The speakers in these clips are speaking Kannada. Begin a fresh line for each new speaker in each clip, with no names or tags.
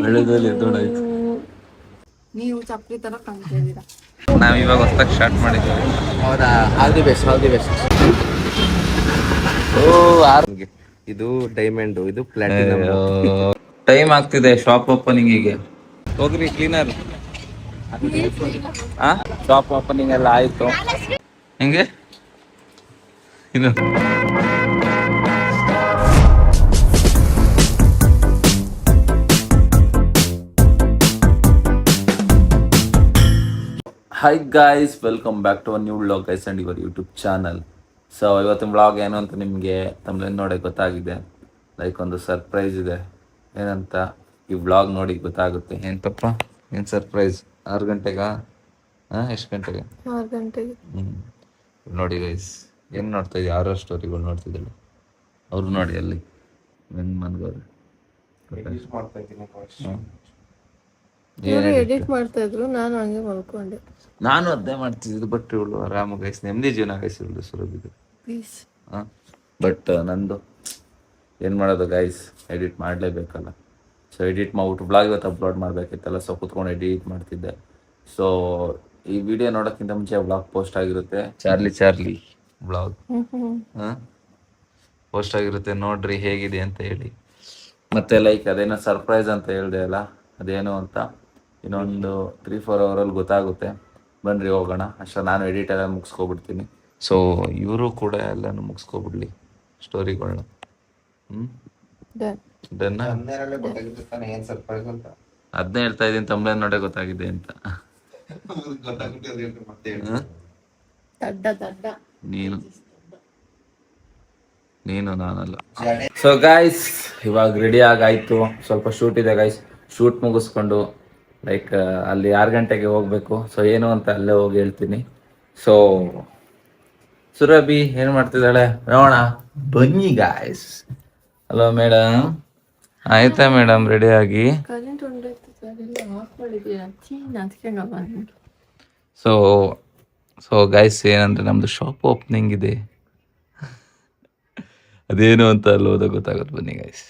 ಒಳ್ಳೆದಲ್ಲಿ ಎದ್ದೋಡಾಯ್ತು.
ನೀವು ಚಪ್ಪಲಿ ತರ ಕಾಣ್ತಾ ಇದ್ದೀರಾ.
ನಾವು ಇವಾಗ ಹೊಸದಾಗಿ ಸ್ಟಾರ್ಟ್ ಮಾಡಿದ್ದೀವಿ.
ಹೌದಾ? All the best, all the best. ಇದು ಡೈಮಂಡ್, ಇದು ಪ್ಲಾಟಿನಮ್.
ಟೈಮ್ ಆಗ್ತಿದೆ ಶಾಪ್ ಓಪನಿಂಗಿಗೆ. ಹೋಗ್ರಿ ಕ್ಲೀನರ್. ಶಾಪ್ ಓಪನಿಂಗ್ ಎಲ್ಲ ಆಯ್ತು. ಹೆಂಗೆ ಇದು hi guys, welcome back to a new vlog guys and your YouTube channel. So ಇವತ್ತಿನ ವ್ಲಾಗ್ ಏನು ಅಂತ ನಿಮಗೆ ತಮ್ಮಲ್ಲಿ ನೋಡಿ ಗೊತ್ತಾಗಿದೆ. ಲೈಕ್ ಒಂದು ಸರ್ಪ್ರೈಸ್ ಇದೆ. ಏನಂತ ಈ ವ್ಲಾಗ್ ನೋಡಿ ಗೊತ್ತಾಗುತ್ತೆ. ಎಂತಪ್ಪ ಏನು ಸರ್ಪ್ರೈಸ್? 6 ಗಂಟೆಗಾ? ಎಷ್ಟು ಗಂಟೆಗೆ?
6 ಗಂಟೆಗೆ.
ನೋಡಿ ಗೈಸ್, ಏನು ನೋಡ್ತಾ ಇದ್ದೀವಿ? ಯಾರೋ ಸ್ಟೋರಿಗಳು ನೋಡ್ತಿದ್ದಿಲ್ಲ ಅವ್ರು ನೋಡಿ ಅಲ್ಲಿ ಮನ್ಗೋರು
ಎಡಿಟ್ ಮಾಡ್ತಾ ಇದ್ರು, ನಾನು ಹಂಗೆ ಮಲ್ಕೊಂಡೆ.
ನಾನು ಅದೇ ಮಾಡ್ತಿದ್ದು. ಬಟ್ ಇವಳು ಆರಾಮ ಗೈಸ್, ನೆಮ್ಮದಿ ಜೀವನ ಗೈಸ್ ಇವಳು ಸುರಭಿದು. ಬಟ್ ನಂದು ಏನು ಮಾಡೋದು ಗೈಸ್, ಎಡಿಟ್ ಮಾಡಲೇಬೇಕಲ್ಲ. ಸೊ ಎಡಿಟ್ ಮಾಡ್ಬಿಟ್ಟು ಬ್ಲಾಗ್ ಇವತ್ತು ಅಪ್ಲೋಡ್ ಮಾಡಬೇಕಿತ್ತಲ್ಲ. ಸೊ ಕುತ್ಕೊಂಡು ಎಡಿಟ್ ಮಾಡ್ತಿದ್ದೆ. ಸೊ ಈ ವಿಡಿಯೋ ನೋಡೋಕ್ಕಿಂತ ಮುಂಚೆ ಬ್ಲಾಗ್ ಪೋಸ್ಟ್ ಆಗಿರುತ್ತೆ. ಚಾರ್ಲಿ ಬ್ಲಾಗ್ ಪೋಸ್ಟ್ ಆಗಿರುತ್ತೆ, ನೋಡ್ರಿ ಹೇಗಿದೆ ಅಂತ ಹೇಳಿ. ಮತ್ತೆ ಲೈಕ್ ಅದೇನೋ ಸರ್ಪ್ರೈಸ್ ಅಂತ ಹೇಳಿದೆ ಅಲ್ಲ, ಅದೇನು ಅಂತ ಇನ್ನೊಂದು 3-4 ಅವರಲ್ಲಿ ಗೊತ್ತಾಗುತ್ತೆ. ಬನ್ನಿರಿ ಹೋಗೋಣ. ಅಷ್ಟೇ ನಾನು ಎಡಿಟ್ ಎಲ್ಲ ಮುಗಿಸ್ಕೊಬಿಡ್ತೀನಿ. ಸೊ ಇವರು ಕೂಡ ಎಲ್ಲನೂ ಮುಗಿಸ್ಕೊಬಿಡ್ಲಿ ಸ್ಟೋರಿಗಳನ್ನ. ಅದನ್ನೇ ಹೇಳ್ತಾ ಇದ್ದೀನಿ, ತಮ್ಮನೇ ನೋಡೇ ಗೊತ್ತಾಗಿದೆ ಅಂತ. ನೀನು ನಾನಲ್ಲ. ಸೊ ಗಾಯ್ಸ್, ಇವಾಗ ರೆಡಿ ಆಗಾಯ್ತು. ಸ್ವಲ್ಪ ಶೂಟ್ ಇದೆ ಗೈಸ್. ಶೂಟ್ ಮುಗಿಸ್ಕೊಂಡು ಲೈಕ್ ಅಲ್ಲಿ 6 ಗಂಟೆಗೆ ಹೋಗ್ಬೇಕು. ಸೊ ಏನು ಅಂತ ಅಲ್ಲೇ ಹೋಗಿ ಹೇಳ್ತೀನಿ. ಸೊ ಸುರಭಿ ಏನು ಮಾಡ್ತಿದ್ದಾಳೆ ನೋಡೋಣ ಬನ್ನಿ ಗಾಯ್ಸ್. ಹಲೋ ಮೇಡಮ್, ಆಯ್ತಾ ಮೇಡಮ್ ರೆಡಿ ಆಗಿ? ಸೊ ಗೈಸ್, ಏನಂದ್ರೆ ನಮ್ದು ಶಾಪ್ ಓಪನಿಂಗ್ ಇದೆ. ಅದೇನು ಅಂತ ಅಲ್ಲಿ ಹೋದಾಗ ಗೊತ್ತಾಗುತ್ತೆ. ಬನ್ನಿ ಗೈಸ್.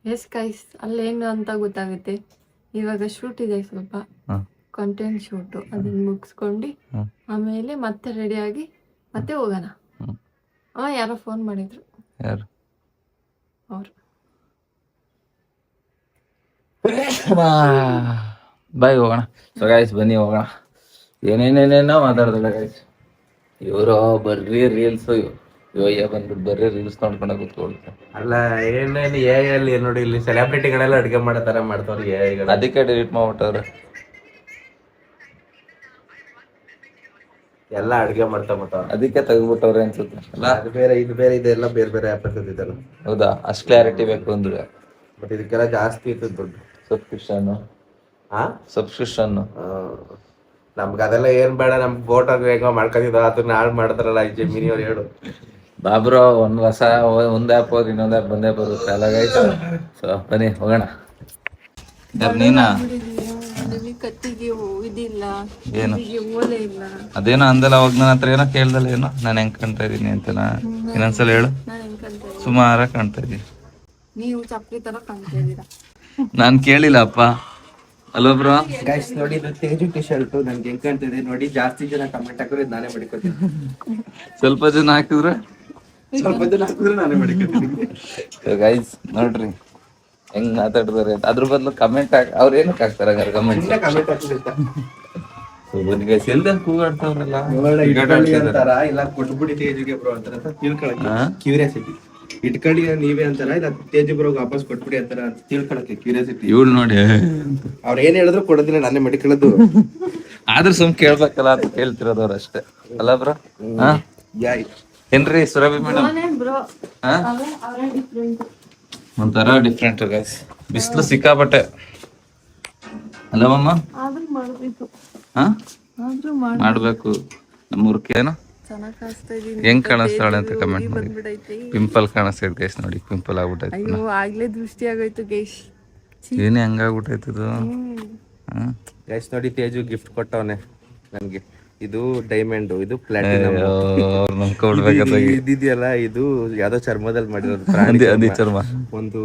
ಎಸ್ ಗೈಸ್, ಅಲ್ಲೇನು ಅಂತ ಗೊತ್ತಾಗುತ್ತೆ. ಇವಾಗ ಶೂಟ್ ಇದೆ, ಸ್ವಲ್ಪ ಕಂಟೆಂಟ್ ಶೂಟು. ಅದನ್ನ ಮುಗಿಸ್ಕೊಂಡು ಆಮೇಲೆ ಮತ್ತೆ ರೆಡಿಯಾಗಿ ಮತ್ತೆ ಹೋಗೋಣ. ಯಾರೋ ಫೋನ್ ಮಾಡಿದ್ರು.
ಯಾರು?
ಅವರು.
ಬಾಯ್, ಹೋಗೋಣ. ಸೊ ಗೈಸ್ ಬನ್ನಿ ಹೋಗೋಣ. ಏನೇನೇನೇನೋ ಮಾತಾಡ್ದಲ್ಲ ಗೈಸ್. ಇವರು ಬರ್ರಿ ರೀಲ್ಸು ಇವಯ್ಯ ಬಂದ್ಬಿಟ್ಟು ಬರ್ರಿ ರೀಲ್ಸ್ ನೋಡ್ಕೊಂಡ ಕೂತ್ಕೊಳ್ತಾರೆ.
ಅಲ್ಲ ಏನೇನು ಅಲ್ಲಿ ನೋಡಿ, ಇಲ್ಲಿ ಸೆಲೆಬ್ರಿಟಿಗಳೆಲ್ಲ ಅಡುಗೆ ಮಾಡೋ ಥರ ಮಾಡ್ತಾವ್ರಿ.
ಅದಕ್ಕೆ ಡಿಲೀಟ್ ಮಾಡ್ಬಿಟ್ಟವ್ರೆ.
ಎಲ್ಲ ಅಡುಗೆ ಮಾಡ್ತಾ
ಅದಕ್ಕೆ ತೆಗೆದ್ಬಿಟ್ಟವ್ರೆ ಅನ್ಸುತ್ತೆ.
ಅದು ಬೇರೆ ಇದು ಬೇರೆ, ಇದೆಲ್ಲ ಬೇರೆ ಬೇರೆ ಆ್ಯಪ್ ಇರ್ತೈತಲ್ಲ.
ಹೌದಾ? ಅಷ್ಟು ಕ್ಲಾರಿಟಿ ಬೇಕು ಅಂದ್ರೆ.
ಬಟ್ ಇದಕ್ಕೆಲ್ಲ ಜಾಸ್ತಿ ಇರ್ತದೆ ದುಡ್ಡು.
ಸಬ್ಸ್ಕ್ರಿಪ್ಷನ್
ನಮ್ಗೆ ಅದೆಲ್ಲ ಏನ್ ಬೇಡ. ನಮ್ಗೆ ಫೋಟೋ ಹೇಗೋ ಮಾಡ್ಕೊಂಡಿದ್ದ ಅದನ್ನ ಹಾಳು ಮಾಡ್ತಾರಲ್ಲ ಈ ಜಮೀನಿ ಅವ್ರು. ಹೇಳು
ಬಾಬ್ರೋ, ಒಂದು ಆ್ಯಪ್ ಹೋದ್ರೆ ಇನ್ನೊಂದು ಆ್ಯಪ್ ಬಂದೇ ಬರುತ್ತೆ. ಅಲಾಗೈತು. ಸೊ ಬನ್ನಿ ಹೋಗೋಣ. ನೀನಾ? ಏನು ಅದೇನೋ ಅಂದಲ್ಲ ಅವಾಗ ನನ್ನ ಹತ್ರ, ಏನೋ ಕೇಳ್ದಲ್ಲ, ಏನೋ ನಾನು ಹೆಂಗ್ ಕಾಣ್ತಾ ಇದೀನಿ ಅಂತ. ಇನ್ನೊಂದ್ಸಲ ಹೇಳು. ಸುಮಾರ ಕಾಣ್ತಾ ಇದೀನಿ.
ನೀವು ಚಪ್ಪಲಿ ತರ ಕಾಣ್ತಾ ಇದ್ದೀರಾ.
ನಾನು ಕೇಳಿಲ್ಲಪ್ಪ. ಹಲೋ ಬ್ರೋ
ಗೈಸ್, ನೋಡಿ ಇದು ತೇಜು ಟಿ ಶರ್ಟ್ ನನ್ಗೆ ಹೆಂಗ್ ಕಾಣ್ತಿದೆ ನೋಡಿ. ಜಾಸ್ತಿ ಜನ ಕಮೆಂಟ್ ಹಾಕಿದ್ರೆ ನಾನೇ ಮಡಿಕೋತೀನಿ.
ಸ್ವಲ್ಪ ಜನ ಹಾಕಿದ್ರೆ
ನಾನೇ ಮಡಿಕೋತೀನಿ.
ಗೈಸ್ ನೋಡ್ರಿ ಹೆಂಗ್ ಮಾತಾಡ್ತಾರೆ. ಅದ್ರ ಬದಲು ಕಮೆಂಟ್ ಅವ್ರ ಏನಕ್ಕೆ ಹಾಕ್ತಾರೆ ಕಮೆಂಟ್ ಗೈಸ್? ಎಲ್ದ ಕೂಗಾಡ್ತಾವ್ರಲ್ಲ.
ಇಲ್ಲ ಕೊಟ್ಬಿಡಿ ತೇಜುಗೆ ಬ್ರೋ ಅಂತ ತಿಳ್ಕೊಳಕ್ಕೆ ಕ್ಯೂರಿಯಾಸಿಟಿ. ಇಟ್ಕೊಳ್ಳಿ ನೀವೇ ಅಂತಾರ, ಇಲ್ಲ ತೇಜು ಬ್ರೋಗ್ ವಾಪಸ್ ಕೊಟ್ಬಿಡಿ ಅಂತಾರ ಅಂತ ತಿಳ್ಕೊಳಕ್ಕೆ ಕ್ಯೂರಿಯಾಸಿಟಿ.
ಇವಳು ನೋಡಿ
ಅವ್ರ ಏನ್ ಹೇಳಿದ್ರು ಕೊಡೋದಿಲ್ಲ, ನಾನೇ ಮಡಿಕೊಳ್ಳೋದು.
ಆದ್ರೂ ಸುಮ್ ಕೇಳ್ಬೇಕಲ್ಲ ಅಂತ ಕೇಳ್ತಿರೋದು ಅವ್ರ ಅಷ್ಟೇ ಅಲ್ಲ ಬ್ರೋ? ಏನ್ರಿ ಸುರಭಿ ಮೇಡಮ್? ಒಂಥರ ಡಿಫ್ರೆಂಟ್ ಗೈಸ್. ಬಿಸಿಲು ಸಿಕ್ಕಾಪಟ್ಟೆ ಅಲ್ಲ ಮಮ್ಮ? ಮಾಡ್ಬೇಕು. ನಮ್ಮೂರ್ಕೇನು ಹೆಂಗ್ ಕಾಣಿಸ್ತಾಳೆ ಅಂತ ಕಮೆಂಟ್ ಮಾಡಿ. ಪಿಂಪಲ್ ಕಾಣಿಸ್ತೈತೆ ಗೈಸ್ ನೋಡಿ. ಪಿಂಪಲ್ ಆಗ್ಬಿಟ್ಟೈತೆ.
ಆಗ್ಲೇ ದೃಷ್ಟಿ ಆಗೋಯ್ತು ಗೈಸ್.
ಏನೇ ಹಂಗಾಗ್ಬಿಟ್ಟೈತದು
ಗೈಸ್ ನೋಡಿ, ತೇಜು ಗಿಫ್ಟ್ ಕೊಟ್ಟವನೆ ನನ್ಗೆ. ಇದು ಡೈಮಂಡ್, ಇದು ಪ್ಲಾಟಿನಮ್.
ಅವ್ರು ನಂಬ್ಕೊಡ್ಬೇಕಾಗಿ
ಇದಿದೆಯಲ್ಲ ಇದು ಯಾವ್ದೋ ಚರ್ಮದಲ್ಲಿ ಮಾಡಿರೋದು, ಪ್ರಾಣಿ
ಅದಿ ಚರ್ಮ.
ಒಂದು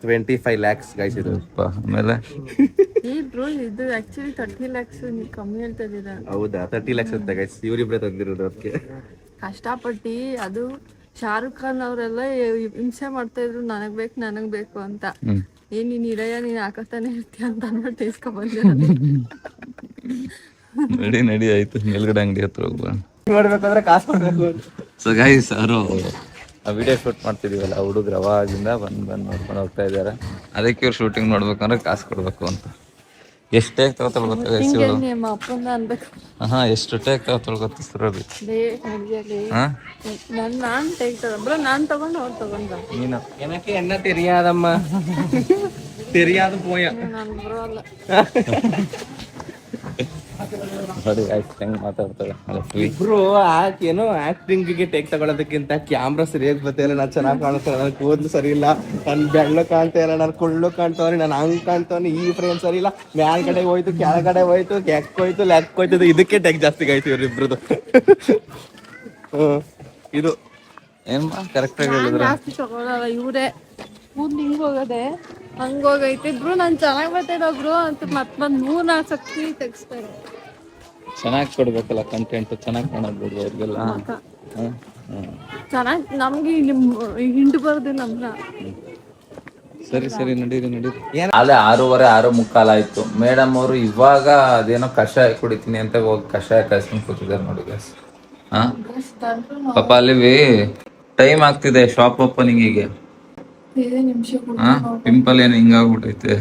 25 lakhs ಗೈಸ್ ಇದು.
ಆಮೇಲೆ
ಈ ಬ್ರೋ ಇದು ಆಕ್ಚುಲಿ 30 lakhs, ನೀವು ಕಮ್ಮಿ ಹೇಳ್ತಾ ಇದ್ದೀರಾ.
ಹೌದಾ? 30 lakhs ಅಂತ ಗೈಸ್, ಇವರಿಬ್ರೆ ತಂದಿರೋದು. ಅದಕ್ಕೆ
ಕಷ್ಟಪಟ್ಟು ಅದು ಶಾರುಖ್ ಖಾನ್ ಅವರೆಲ್ಲ ಹಿಂಸೆ ಮಾಡ್ತಾ ಇದ್ರು, ನನಗ್ ಬೇಕು ಅಂತ. ನೀನ್ ಇರಯ್ಯ, ನೀನ್ ಹಾಕತಾನೆ ಇರ್ತೀಯ ಅಂತ ಅಂದ್ಬಿಟ್ಟು ಇಸ್ಕೊ ಬಂದಿರೋದು.
ನಡಿ ಆಯ್ತು, ಮೇಲ್ಗಡೆ ಅಂಗಡಿ ಹತ್ರ ಹೋಗ್ಬೋಣ.
ಮಾಡ್ಬೇಕಂದ್ರೆ ಕಾಸು ಕೊಡ್ಬೇಕು.
ಸೊ ಗೈಸ್, ಅವರು ವಿಡಿಯೋ ಶೂಟ್ ಮಾಡ್ತಿದೀವಲ್ಲ, ಹುಡುಗರು ಅವಾಗಿಂದ ಬಂದು ನೋಡ್ಕೊಂಡು ಹೋಗ್ತಾ ಇದ್ದಾರೆ. ಅದಕ್ಕೆ ಇವ್ರು ಶೂಟಿಂಗ್ ನೋಡ್ಬೇಕಂದ್ರೆ ಕಾಸು ಕೊಡ್ಬೇಕು ಅಂತ. ಎಷ್ಟು ಟೇಕ್ ತಗೋತಾಳೆ ಗೊತ್ತಾ ಗೈಸ್ ಇವ್ರು?
ನಿಮ್ಮ ಅಪ್ಪಂದ ಅನ್ಬೇಕು.
ಎಷ್ಟು ಟೇಕ್ ತಗೋತಾಳೆ ಗೊತ್ತಾ ಸುರಭಿ?
ನಾನ್ ತೆಗ್ತದ ಬ್ರೋ, ನಾನ್ ತಗೊಂಡು ಅವ್ರು ತಗೊಂಡ.
ನೀನು ಏನಕ್ಕೆ ಎನ್ನ ತೆರಿಯಾದಮ್ಮ ತೆರಿಯಾದ ಪೋಯ
ನಾನು ಬ್ರೋ ಅಲ್ಲ.
ನೋಡಿ ಗೈಸ್ ಹೆಂಗ್ ಮಾತಾಡ್ತಾಳೆ.
ಇಬ್ರು ಏನೋ ಆಕ್ಟಿಂಗ್ ಗೆ ಟೇಕ್ ತಗೊಳೋದಕ್ಕಿಂತ ಕ್ಯಾಮ್ರಾ ಸರಿಯಾಗಿ ಬರ್ತಿಲ್ಲ. ನಾನು ಚೆನ್ನಾಗಿ ಕಾಣಿಸ್ತಾರೆ, ನನ್ನ ಕೂದಲು ಸರಿ ಇಲ್ಲ, ನನ್ ಬೆಳ್ಳು ಕಾಣ್ತಾ ಇಲ್ಲ, ನಾನು ಕುಳ್ಳು ಕಾಣ್ತವ್ರಿ, ನಾನು ಹಂಗ್ ಕಾಣ್ತವ್ನಿ, ಈ ಫ್ರೇಮ್ ಸರಿ ಇಲ್ಲ, ಮ್ಯಾಲ್ಗಡೆ ಹೋಯ್ತು, ಕೆಳಗಡೆ ಹೋಯ್ತು, ಕೆಕ್ಕೋಯ್ತು, ಲೆಕ್ಕೋಯ್ತು. ಇದಕ್ಕೆ ಟೇಕ್ ಜಾಸ್ತಿ ಗಾಯ್ತು ಇವ್ರಿಬ್ರದ್ದು. ಇದು
ಏನ್ ಕರೆಕ್ಟ್ ಆಗಿ ಹೇಳಿದ್ರೆ
ಜಾಸ್ತಿ ತಗೊಳಲ್ಲ ಇವ್ರೆ. ಕೂದ್ ಹಿಂಗ್ ಹೋಗದೆ ಹಂಗೋಗೈತೆ ಬ್ರೋ, ನಾನ್ ಚೆನ್ನಾಗ್ ಬರ್ತಾಯಿಲ್ಲ ಬ್ರೋ ಅಂತ ಮತ್ 3-4 ಸತಿ ತೆಗಿಸ್ತಾರೆ.
ಚೆನ್ನಾಗಿ ಕೊಡ್ಬೇಕಲ್ಲ ಕಂಟೆಂಟ್, ಚೆನ್ನಾಗಿ ಕಾಣೋದು ಬಿಡ್ರಿ ಅವ್ರಿಗೆಲ್ಲ.
ಚೆನ್ನಾಗ್ ನಮ್ಗೆ ಹಿಂಡು ಬರೋದು ನಮ್ನ.
ಸರಿ ನಡೀರಿ. ಅಲ್ಲೇ 6:45 ಆಯ್ತು. ಮೇಡಮ್ ಅವರು ಇವಾಗ ಅದೇನೋ ಕಷಾಯ ಕುಡಿತೀನಿ ಅಂತ ಹೋಗಿ ಕಷಾಯ ಕಾಯಿಸ್ಕೊಂಡು ಕೂತಿದ್ದಾರೆ ನೋಡಿ ಗೈಸ್. ಪಾಪ ಅಲ್ಲಿ ಟೈಮ್ ಆಗ್ತಿದೆ ಶಾಪ್ ಓಪನಿಂಗಿಗೆ. ಪಿಂಪಲ್ ಏನು ಹಿಂಗಾಗ್ಬಿಟ್ಟೈತೆ.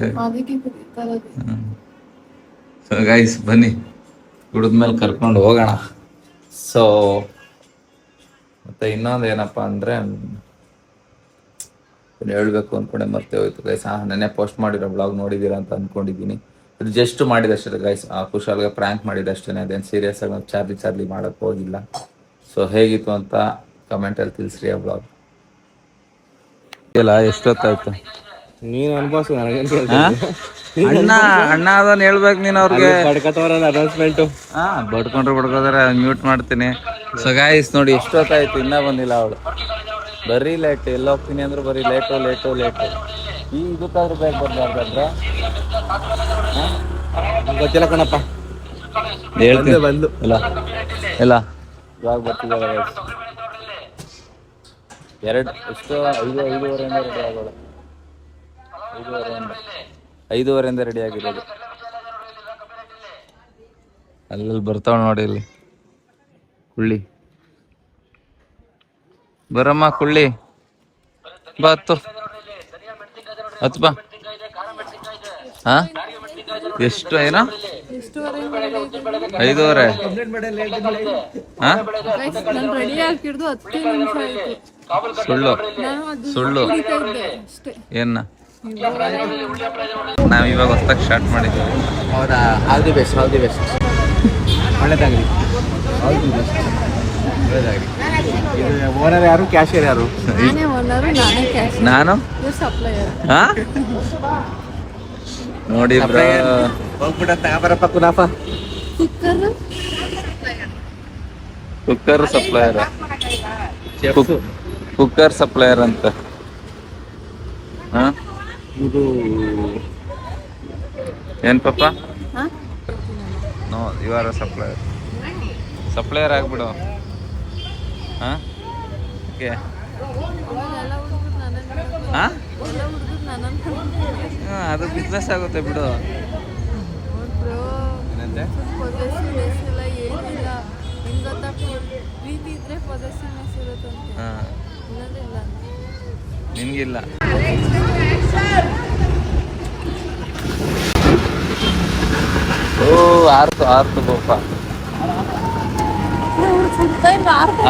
ಸೊ ಗೈಸ್ ಬನ್ನಿ, ಕುಡಿದ್ಮೇಲೆ ಕರ್ಕೊಂಡು ಹೋಗೋಣ. ಸೊ ಮತ್ತೆ ಇನ್ನೊಂದು ಏನಪ್ಪ ಅಂದರೆ ಹೇಳ್ಬೇಕು ಅಂದ್ಕೊಂಡೆ ಮತ್ತೆ ಹೋಯ್ತು ಗೈಸ್. ನೆನ್ನೆ ಪೋಸ್ಟ್ ಮಾಡಿರೋ ಬ್ಲಾಗ್ ನೋಡಿದ್ದೀರಾ ಅಂತ ಅಂದ್ಕೊಂಡಿದ್ದೀನಿ. ಇದು ಜಸ್ಟ್ ಮಾಡಿದಷ್ಟೇ ಗೈಸ್, ಕುಶಾಲ್ಗೆ ಪ್ರ್ಯಾಂಕ್ ಮಾಡಿದಷ್ಟೇ, ಅದೇನು ಸೀರಿಯಸ್ ಆಗಿ ಚಾರ್ಲಿ ಮಾಡೋಕ್ಕೆ ಹೋಗಿಲ್ಲ. ಸೊ ಹೇಗಿತ್ತು ಅಂತ ಕಮೆಂಟಲ್ಲಿ ತಿಳಿಸ್ರಿ ಆ ಬ್ಲಾಗ್. ಇಲ್ಲ ಎಷ್ಟೊತ್ತಾಯ್ತು?
ನೀನು ಅನ್ಭವಿಸು,
ಅಣ್ಣ ಅದನ್ನ ಹೇಳ್ಬೇಕು ನೀನು ಅವ್ರಿಗೆ.
ಅನೌನ್ಸ್ಮೆಂಟ್
ಬಡ್ಕೋದ್ರೆ ಮ್ಯೂಟ್ ಮಾಡ್ತೀನಿ. ಸೊ ಗಾಯ್ಸ್ ನೋಡಿ ಎಷ್ಟೊತ್ತಾಯ್ತು, ಇನ್ನೂ ಬಂದಿಲ್ಲ ಅವಳು. ಬರೀ ಲೇಟ್, ಎಲ್ಲ ಹೋಗ್ತೀನಿ ಅಂದ್ರೆ ಬರೀ ಲೇಟು. ಈ ಇದಕ್ಕಾದ್ರೂ ಬೇಗ ಬರ್ಬಾರ್ದಾದ್ರೆ
ಗೊತ್ತಿಲ್ಲ ಕಣಪ್ಪ,
ಹೇಳ್ತೀನಿ.
ಬಂದು
ಇಲ್ಲ ಇವಾಗ ಬರ್ತಿದ್ದಾರೆ. 5:30 ರೆಡಿ ಆಗೋಳು. 5:30 ರೆಡಿ ಆಗಿರೋದು. ಅಲ್ಲಿ ಬರ್ತಾವ ನೋಡಿ, ಇಲ್ಲಿ ಕುಳ್ಳಿ ಬರಮ್ಮ, ಕುಳ್ಳಿ ಬಾ, ಹತ್ತು ಬಾ. ಎಷ್ಟು ಏನೋ 5:30.
ರೆಡಿ ಆಗಿಡ್ದು 10 ನಿಮಿಷ ಆಯ್ತು.
ಸುಳ್ಳು ಏನ? ನಾವ್ ಇವಾಗ ಹೊಸ್ದಾಗಿ ಸ್ಟಾರ್ಟ್ ಮಾಡಿದ್ದೀವಿ.
ಹೌದಾ? ಆಲ್ ದಿ ಬೆಸ್ಟ್ ಒಳ್ಳೇದಾಗಲಿ. ಓನರ್ ಯಾರು, ಕ್ಯಾಶಿಯರ್ ಯಾರು?
ನಾನೇ ಓನರು, ನಾನೇ ಕ್ಯಾಶ್,
ನಾನು
ಸಪ್ಲೈಯರ್.
ನೋಡಿ
ಹೋಗ್ಬಿಟ್ಟ ತಗೊಬರಪ್ಪ ಕುನಾಫ.
ಕುಕ್ಕರ್ ಸಪ್ಲೈಯರ್ ಅಂತ.
ಇದು
ಏನ್ ಪಾಪ? ನೋ, ಯು ಆರ್ ಸಪ್ಲೈಯರ್ ಆಗ್ಬಿಡು. ಓಕೆ. ಅದು ಬಿಸ್ನೆಸ್ ಆಗುತ್ತೆ ಬಿಡು. ನಿನ್ಗಿಲ್ಲ. ಆರ್ತು ಗೋಪ.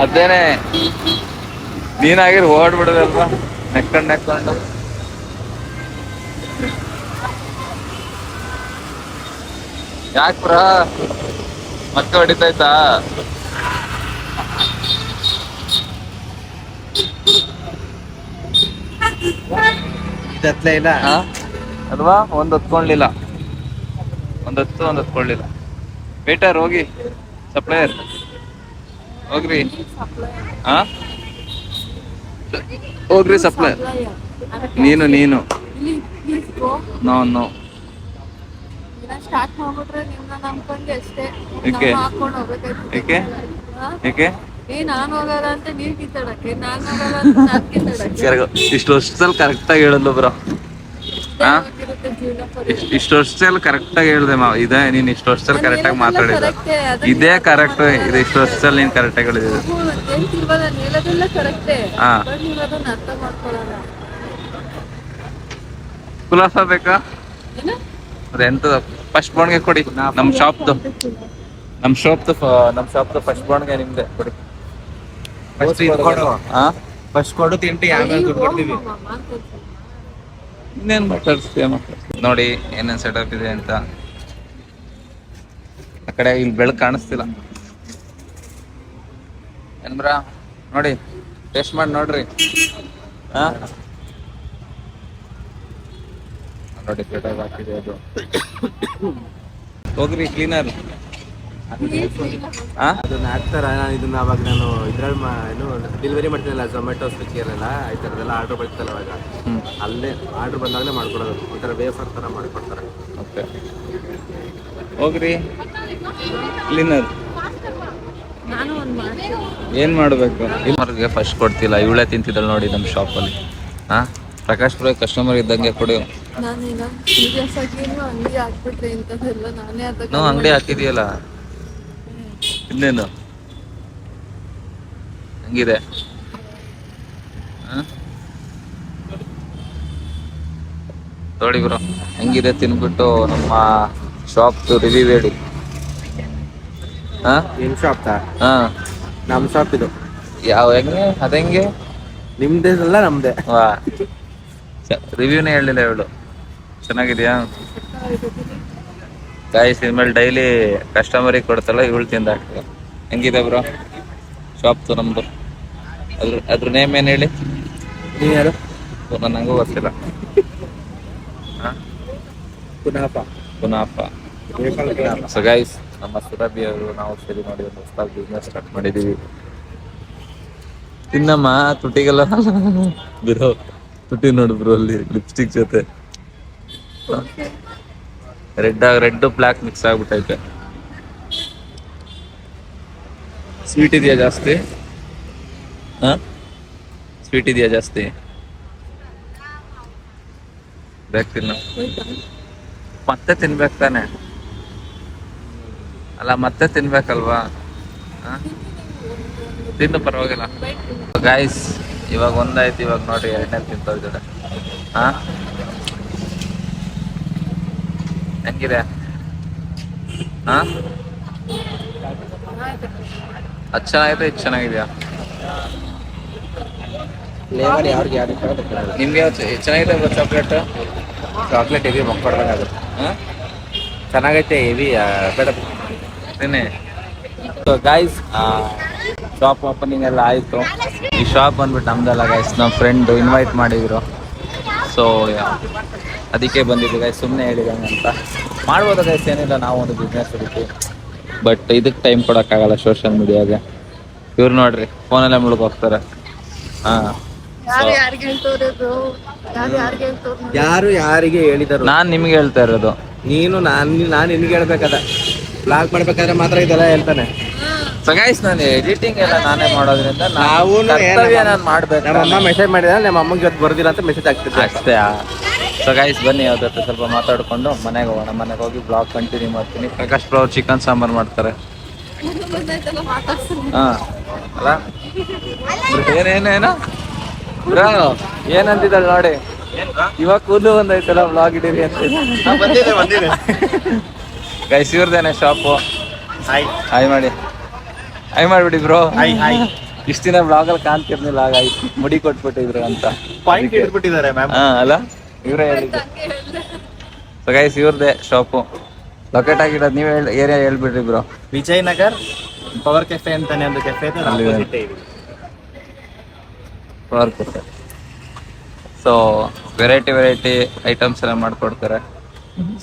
ಅದೇನೆ ನೀನಾಗಿರ್ ಓಡ್ಬಿಡೋದಲ್ವಾ ನೆಕ್ಕೊಂಡು. ಯಾಕೆ ಬ್ರಾ ಮತ್ತೆ ಹೊಡಿತಾಯ್ತಾ?
ಇಲ್ಲ
ಅಲ್ವಾ? ಒಂದ್ ಹೊತ್ಕೊಳ್ಳಿಲ್ಲ. ವೇಟರ್ ಹೋಗಿ ಸಪ್ಲೈಯರ್ ಹೋಗ್ರಿ ಹಾ ಹೋಗ್ರಿ ಸಪ್ಲೈಯರ್ ನೀನು ನೋ
ಸ್ಟಾರ್ಟ್ ಮಾಡ್ಬಿಟ್ರೆ ನಿಮ್ನ ನಂಬ್ಕೊಂಡು ಅಷ್ಟೇ
ಏಕೆ?
ಹಾಕೊಂಡು ಹೋಗ್ಬೇಕಾಯ್ತು.
ಏಕೆ
ಹಾ?
ಏಕೆ
ನಾನ್ ಹೋಗಲ್ಲ ಅಂತ ನೀವ್ ಕಿತ್ತಾಡಕ್ಕೆ, ನಾನ್ ಹೋಗಲ್ಲ ಅಂತ ನಾನ್ ಕಿತ್ತಾಡಕ್ಕೆ.
ಇಷ್ಟು ವರ್ಷದಲ್ಲಿ ಕರೆಕ್ಟಾಗಿ ಹೇಳಿದ್ಲು ಬ್ರೋ. ಹಾ
ಇರುತ್ತೆ ಜೀವನ ಪರಿಸ್ಥಿತಿ.
ಇಷ್ಟು ವರ್ಷದಲ್ಲಿ ಕರೆಕ್ಟಾಗಿ ಹೇಳ್ದೆ ಇದೆ ನೀನು ಇಷ್ಟು ವರ್ಷದಲ್ಲಿ ಕರೆಕ್ಟಾಗಿ
ನಾನು
ಮಾತಾಡಿದ
correct ಏ, ಅದನ್ನ
ಇದೇ
ಯಾಕೆ
ಕರೆಕ್ಟ್
ಮಾತಾಡಲ್ಲ?
ಇದು ಇಷ್ಟು ವರ್ಷದಲ್ಲಿ ನೀನು ಕರೆಕ್ಟಾಗಿ ಹೇಳಿದ
ಹೇಳ್ತಿಲ್ವಾ ನಾನು ಹೇಳೋದೆಲ್ಲ ಕರೆಕ್ಟೇ,
ಹಾ.
ಬಟ್ ನೀವ್ ಅದನ್ನ ಅರ್ಥ ಮಾಡ್ಕೊಳಲ್ಲ.
ಕುಲಾಸ ಬೇಕಾ
ಏನು?
ಅದೆಂತದ ಫಸ್ಟ್ ಬಾಂಡ್ಗೆ ಕೊಡಿ ನಮ್ಮ ಶಾಪ್ದು ಫಸ್ಟ್ ಬಾಂಡ್ಗೆ ನಿಮ್ದೆ ಕೊಡಿ
ಫಸ್ಟ್ ಇದು ಕೊಡು,
ಹಾ
ಫಸ್ಟ್ ಕೊಡು ತಿಂಟಿ ಆಮೇಲೆ ದುಡ್ಡು ಕೊಡ್ತೀವಿ.
ಇನ್ನೇನು ಮಾತಾಡ್ಸ್ತೀಯ ನೋಡಿ ಏನೇನು ಸೆಟಪ್ ಇದೆ ಅಂತ. ಆ ಕಡೆ ಇಲ್ಲಿ ಬೆಳಕು ಕಾಣಿಸ್ತಿಲ್ಲ ಏನ್ಬ್ರಾ ನೋಡಿ, ಟೆಸ್ಟ್ ಮಾಡಿ ನೋಡ್ರಿ. ಹಾ ನೋಡಿ ಸೆಟಪ್ ಹಾಕಿದೆ ಅದು. ಹೋಗ್ರಿ ಕ್ಲೀನರ್. ಹಾ
ಅದನ್ನ ಹಾಕ್ತಾರ. ನಾನು ಇದ್ರಲ್ಲಿ ಏನು ಡೆಲಿವರಿ ಮಾಡ್ತೀನಲ್ಲ, ಝೊಮ್ಯಾಟೊ ಸ್ವಿಗ್ಗಿಯಲ್ಲೆಲ್ಲ ಈ ಥರದ್ದೆಲ್ಲ ಆರ್ಡ್ರ್ ಬರ್ತಲ್ಲ, ಅವಾಗ ಅಲ್ಲೇ ಆರ್ಡ್ರ್ ಬಂದಾಗಲೇ ಮಾಡ್ಕೊಡೋದು. ಒಂಥರ ವೇಫರ್ ಥರ ಮಾಡಿಕೊಡ್ತಾರೆ.
ಓಕೆ ಹೋಗ್ರಿ ಕ್ಲೀನರ್.
ನಾನು ಒಂದು ಮಾಡ್ತೀನಿ.
ಏನು ಮಾಡಬೇಕು ಕಸ್ಟಮರ್ಗೆ ಫಸ್ಟ್ ಕೊಡ್ತಿಲ್ಲ, ಇವಳೇ ತಿಂತಿದ್ದಾಳೆ ನೋಡಿ ನಮ್ಮ ಶಾಪಲ್ಲಿ. ಹಾಂ ಪ್ರಕಾಶ್ ಪುರ ಕಸ್ಟಮರ್ ಇದ್ದಂಗೆ ಕೊಡಿ.
ನಾನೀಗ ಸೀರಿಯಸ್ ಆಗಿ ಅಂಗಡಿ ಹಾಕ್ಬಿಟ್ರೆ ಇಂಥದ್ದೆಲ್ಲ ನಾನೇ ಅದಕ್ಕೆ
ನಾವು ಅಂಗಡಿ ಹಾಕಿದೆಯಲ್ಲ, ಇನ್ನೇನು ಹಂಗಿದೆ. ನೋಡಿ ಬ್ರೋ ಹೆಂಗಿದೆ ತಿನ್ಬಿಟ್ಟು ನಮ್ಮ ಶಾಪ್ದು ರಿವ್ಯೂ ಹೇಳಿ. ಹಾಂ
ನಿಮ್ಮ ಶಾಪ್
ಹಾಂ
ನಮ್ಮ ಶಾಪ್ ಇದು.
ಹೆಂಗೆ ಅದೆಂಗೆ
ನಿಮ್ದೇ ಅಲ್ಲ ನಮ್ದೇ.
ವಾ ರಿವ್ಯೂನೇ ಹೇಳಲಿಲ್ಲ ಇವಳು. ಚೆನ್ನಾಗಿದೆಯಾ ಗಾಯ್ಸ್? ಇನ್ಮೇಲೆ ಡೈಲಿ ಕಸ್ಟಮರಿಗೆ ಕೊಡ್ತಲ್ಲ ಇವಳು ತಿಂದಾಕ್ತದೆ. ಹೆಂಗಿದೆ ಬ್ರೋ ಶಾಪ್ದು ನಮ್ಮದು? ಅದ್ರ ನೇಮ್ ಏನು ಹೇಳಿ?
ನೀವು ಯಾರು?
ನನಗೂ ಗೊತ್ತಿಲ್ಲ. ಹಾಂ ಪುನಾಪ. ಸೊ ಗೈಸ್ ನಮ್ಮ ಸುರಭಿ ಅವರು ನಾವು ಸರಿ ಮಾಡಿ ಒಂದು ಹೊಸದಾಗಿ ಬಿಸ್ನೆಸ್ ಸ್ಟಾರ್ಟ್ ಮಾಡಿದ್ದೀವಿ. ತಿನ್ನಮ್ಮ ತುಟಿಗೆಲ್ಲ ಬಿರೋ ತುಟಿ ನೋಡು ಬ್ರೋ, ಅಲ್ಲಿ ಲಿಪ್ಸ್ಟಿಕ್ ಜೊತೆ ರೆಡ್ ಬ್ಲ್ಯಾಕ್ ಮಿಕ್ಸ್ ಆಗ್ಬಿಟ್ಟೈತೆ. ಸ್ವೀಟ್ ಇದೆಯಾ ಜಾಸ್ತಿ? ಹಾಂ ಸ್ವೀಟ್ ಇದೆಯಾ ಜಾಸ್ತಿ? ಬೇಕು ತಿನ್ನು. ಮತ್ತೆ ತಿನ್ಬೇಕು ತಾನೆ? ಅಲ್ಲ ಮತ್ತೆ ತಿನ್ಬೇಕಲ್ವಾ? ತಿನ್ನು ಪರವಾಗಿಲ್ಲ. ಗಾಯ್ಸ್ ಇವಾಗ ಒಂದಾಯ್ತು, ಇವಾಗ ನೋಡಿ ಎರಡನೇ ತಿಂತ ಇದ್ದಾಳೆ. ಹಾ ಹೆಂಗಿದೆ? ಹಾ ಅದು ಚೆನ್ನಾಗಿದೆ, ಇದು ಚೆನ್ನಾಗಿದೆಯಾ?
ಫ್ಲೇವರ್ ಯಾರಿಗೆ ಯಾರು
ನಿಮ್ಗೆ ಚೆನ್ನಾಗಿದೆ ಚಾಕ್ಲೇಟ್?
Chocolate heavy ಮಕ್ಕೊಡ್ಬೇಕಾಗುತ್ತೆ.
ಹಾಂ
ಚೆನ್ನಾಗೈತೆ ಹೆವಿ ಬೇಡ.
ತಿನ್ನಿ. ಸೊ ಗಾಯ್ಸ್ ಶಾಪ್ ಓಪನಿಂಗ್ ಎಲ್ಲ ಆಯಿತು. ಈ ಶಾಪ್ ಬಂದ್ಬಿಟ್ಟು ನಮ್ದಲ್ಲ ಗಾಯ್ಸ್, ನಮ್ಮ ಫ್ರೆಂಡು ಇನ್ವೈಟ್ ಮಾಡಿದ್ರು. ಸೊ ಅದಕ್ಕೆ ಬಂದಿದ್ದು ಗಾಯ್ಸ್, ಸುಮ್ಮನೆ ಹೇಳಿದಂಗೆ ಅಂತ ಮಾಡ್ಬೋದು ಗಾಯ್ಸ್, ಏನಿಲ್ಲ ನಾವು ಒಂದು ಬಿಸ್ನೆಸ್ ಇರುತ್ತೆ. ಬಟ್ ಇದಕ್ಕೆ ಟೈಮ್ ಕೊಡೋಕ್ಕಾಗಲ್ಲ ಸೋಷಿಯಲ್ ಮೀಡಿಯಾಗೆ. ಇವ್ರು ನೋಡ್ರಿ ಫೋನಲ್ಲೇ ಮುಳುಗೋಗ್ತಾರೆ. ಹಾಂ
ಯಾರು ಯಾರಿಗೆ ಹೇಳ್ತವ್ರದು,
ಯಾರು ಯಾರಿಗೆ ಹೇಳಿದರು?
ನಾನು ನಿಮ್ಗೆ ಹೇಳ್ತಾ ಇರೋದು.
ನೀನು ನಾನು ನಿನ್ಗೆ ಹೇಳ್ಬೇಕಾದ ಬ್ಲಾಗ್ ಮಾಡ್ಬೇಕಾದ್ರೆ ಮಾತ್ರ ಇದೆಲ್ಲ ಹೇಳ್ತಾನೆ.
ಸೊ ಗೈಸ್ ನಾನು ಎಡಿಟಿಂಗ್ ಎಲ್ಲ ನಾನೇ ಮಾಡೋದ್ರಿಂದ
ನಾವು
ನಾನು ಮಾಡ್ಬೇಕು.
ನಮ್ಮ ಅಮ್ಮ ಮೆಸೇಜ್ ಮಾಡಿದ್ರೆ ನಮ್ಮ ಅಮ್ಮಗೆ ಇವತ್ತು ಬರ್ದಿಲ್ಲ ಅಂತ ಮೆಸೇಜ್ ಆಗ್ತಿದೆ
ಅಷ್ಟೇ. ಸೊ ಗೈಸ್ ಬನ್ನಿ ಅವ್ರ ಜೊತೆ ಸ್ವಲ್ಪ ಮಾತಾಡ್ಕೊಂಡು ಮನೆಗೆ ಹೋಗೋಣ. ಮನೆಗೆ ಹೋಗಿ ಬ್ಲಾಗ್ ಕಂಟಿನ್ಯೂ ಮಾಡ್ತೀನಿ. ಪ್ರಕಾಶ್ ಬ್ರೋ ಅವ್ರು ಚಿಕನ್ ಸಾಂಬಾರು ಮಾಡ್ತಾರೆ. ಹಾಂ ಅಲ್ಲ ಏನೇನೇನು ಬ್ರೋ ಏನಂತಿದ್ದಾಳೆ ನೋಡಿ, ಇವಾಗ ಕೂದಲು ಬಂದೈತಲ್ಲ ಬ್ಲಾಗ್ ಇಡೀರಿ ಅಂತ. ಗೈಸ್ ಇವ್ರದೇನೆ ಶಾಪು. ಹಾಯ್ ಮಾಡಿ, ಹಾಯ್ ಮಾಡಿಬಿಡಿ ಬ್ರೋ. ಇಷ್ಟು ದಿನ ಬ್ಲಾಗಲ್ಲಿ ಕಾಣ್ತಿರ್ಲಿಲ್ಲ, ಹಾಗಾಯ್ತು ಮುಡಿ ಕೊಟ್ಬಿಟ್ಟಿದ್ರು ಅಂತ
ಪಾಯಿಂಟ್ ಇಟ್ಬಿಟ್ಟಿದ್ದಾರೆ ಮ್ಯಾಮ್.
ಹಾಂ ಅಲ್ಲ ಇವರೇ ಹೇಳಿದ್ದು. ಸೊ ಗೈಸ್ ಇವ್ರದೇ ಶಾಪು. ಲೊಕೇಟ್ ಆಗಿರೋದು ನೀವೇ ಏರಿಯಾ ಹೇಳ್ಬಿಡ್ರಿ ಬ್ರೋ.
ವಿಜಯನಗರ್ ಪವರ್ ಕೆಫೆ ಅಂತಾನೆ ಒಂದು ಕೆಫೆ ಇದೆ,
ಅಲ್ಲಿ
opposite ಇದೆ.
Power cafe. So variety items ಎಲ್ಲ ಮಾಡ್ಕೊಡ್ತಾರೆ.